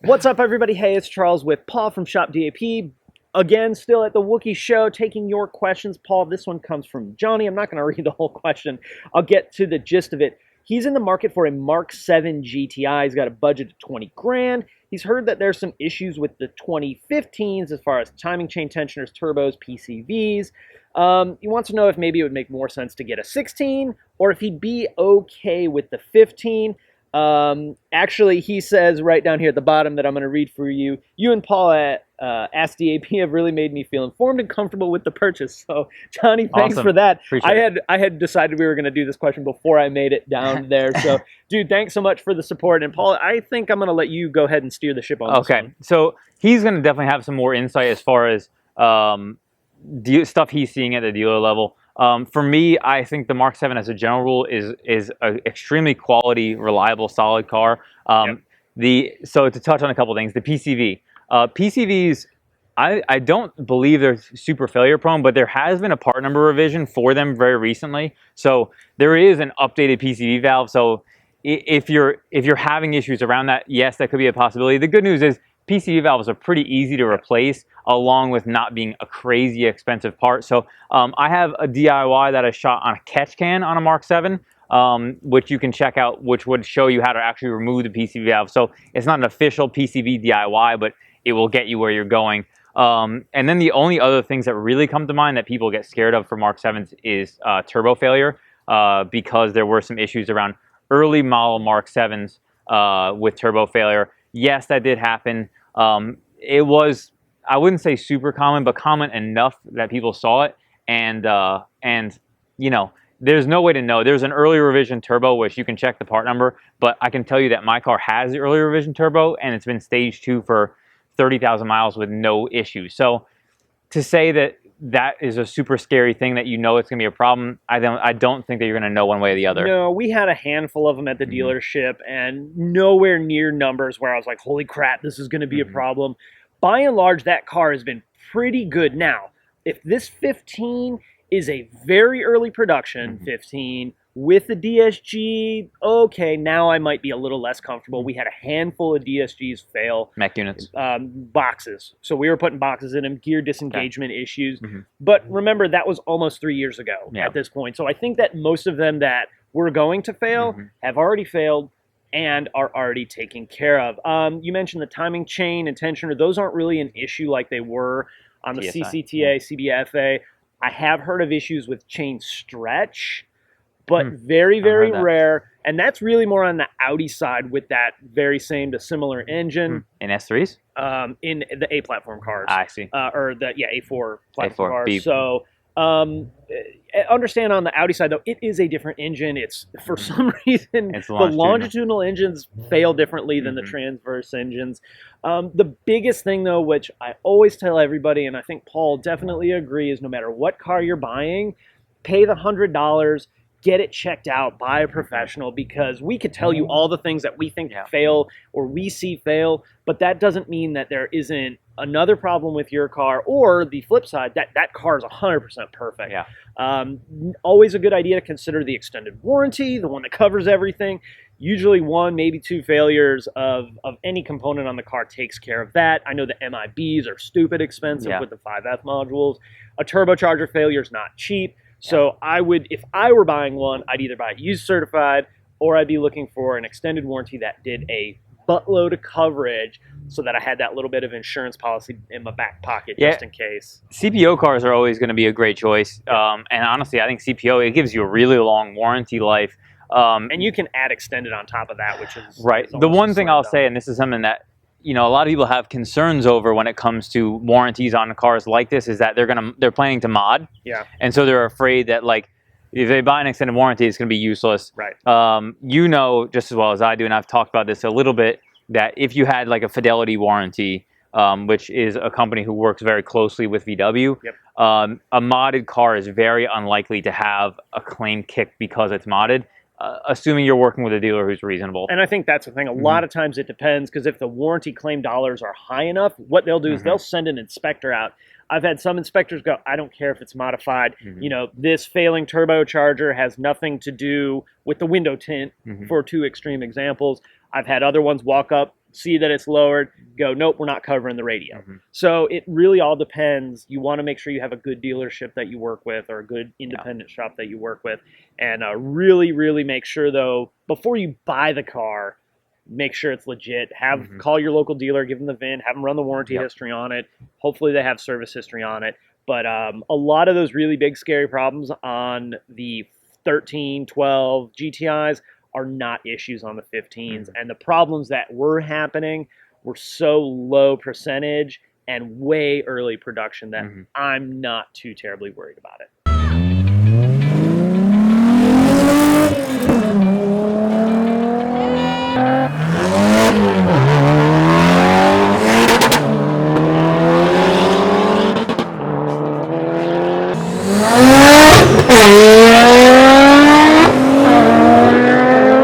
What's up, everybody? Hey, it's Charles with Paul from ShopDAP. Again, still at the Wookie show, taking your questions. Paul, this one comes from Johnny. I'm not going to read the whole question. I'll get to the gist of it. He's in the market for a Mark 7 GTI. He's got a budget of 20 grand. He's heard that there's some issues with the 2015s as far as timing chain tensioners, turbos, PCVs. He wants to know if maybe it would make more sense to get a 16 or if he'd be okay with the 15. Actually, he says right down here at the bottom that I'm going to read for you. You and Paul at Ask DAP have really made me feel informed and comfortable with the purchase. So, Johnny, thanks Awesome. for that. Appreciate I had decided we were going to do this question before I made it down there. So, dude, thanks so much for the support. And Paul, I think I'm going to let you go ahead and steer the ship on this one. So he's going to definitely have some more insight as far as stuff he's seeing at the dealer level. For me, I think the Mark 7 as a general rule is an extremely quality, reliable, solid car. So to touch on a couple things, the PCV. PCVs, I don't believe they're super failure prone, but there has been a part number revision for them very recently. So there is an updated PCV valve. So if you're having issues around that, yes, that could be a possibility. The good news is PCV valves are pretty easy to replace, along with not being a crazy expensive part. So I have a DIY that I shot on a catch can on a Mark 7, which you can check out, which would show you how to actually remove the PCV valve. So it's not an official PCV DIY, but it will get you where you're going. And then the only other things that really come to mind that people get scared of for Mark 7s is turbo failure, because there were some issues around early model Mark 7s with turbo failure. Yes, that did happen. It was, I wouldn't say super common, but common enough that people saw it. And you know, there's no way to know. There's an early revision turbo, which you can check the part number, but I can tell you that my car has the early revision turbo, and it's been stage 2 for 30,000 miles with no issues. So to say that that is a super scary thing that you know it's going to be a problem, I don't think that you're going to know one way or the other. No, we had a handful of them at the dealership, and nowhere near numbers where I was like, holy crap, this is going to be a problem. By and large, that car has been pretty good. Now, if this 15 is a very early production 15 with the DSG, okay, now I might be a little less comfortable. We had a handful of DSGs fail. Mech units. Boxes. So we were putting boxes in them, gear disengagement issues. But remember, that was almost 3 years ago at this point. So I think that most of them that were going to fail have already failed and are already taken care of. You mentioned the timing chain and tensioner. Those aren't really an issue like they were on the CCTA, CBFA. I have heard of issues with chain stretch, but very, very rare. And that's really more on the Audi side with that very same to similar engine. In S3s? In the A platform cars. I see. Or the, A4 platform cars. B. So understand on the Audi side, though, it is a different engine. It's, for some reason, the longitudinal engines fail differently than the transverse engines. The biggest thing, though, which I always tell everybody, and I think Paul definitely agree, is no matter what car you're buying, pay the $100, get it checked out by a professional, because we could tell you all the things that we think fail or we see fail, but that doesn't mean that there isn't another problem with your car, or the flip side, that car is 100% perfect. Always a good idea to consider the extended warranty, the one that covers everything. Usually 1, maybe 2 failures of any component on the car takes care of that. I know the MIBs are stupid expensive with the 5F modules. A turbocharger failure is not cheap. So I would, if I were buying one, I'd either buy it used certified, or I'd be looking for an extended warranty that did a buttload of coverage so that I had that little bit of insurance policy in my back pocket just in case. CPO cars are always going to be a great choice. And honestly, I think CPO, it gives you a really long warranty life. And you can add extended on top of that, which is... Right. The one thing I'll say, and this is something that, you know, a lot of people have concerns over when it comes to warranties on cars like this, is that they're planning to mod. And so they're afraid that, like, if they buy an extended warranty, it's going to be useless. You know just as well as I do, and I've talked about this a little bit, that if you had like a Fidelity warranty, which is a company who works very closely with VW, a modded car is very unlikely to have a claim kicked because it's modded. Assuming you're working with a dealer who's reasonable. And I think that's the thing. A lot of times it depends, because if the warranty claim dollars are high enough, what they'll do is they'll send an inspector out. I've had some inspectors go, I don't care if it's modified. You know, this failing turbocharger has nothing to do with the window tint, for 2 extreme examples. I've had other ones walk up, see that it's lowered, go, nope, we're not covering the radio. So it really all depends. You want to make sure you have a good dealership that you work with or a good independent shop that you work with. And really, really make sure, though, before you buy the car, make sure it's legit. Call your local dealer, give them the VIN, have them run the warranty history on it. Hopefully they have service history on it. But a lot of those really big, scary problems on the 13, 12 GTIs are not issues on the 15s. And the problems that were happening were so low percentage and way early production that I'm not too terribly worried about it.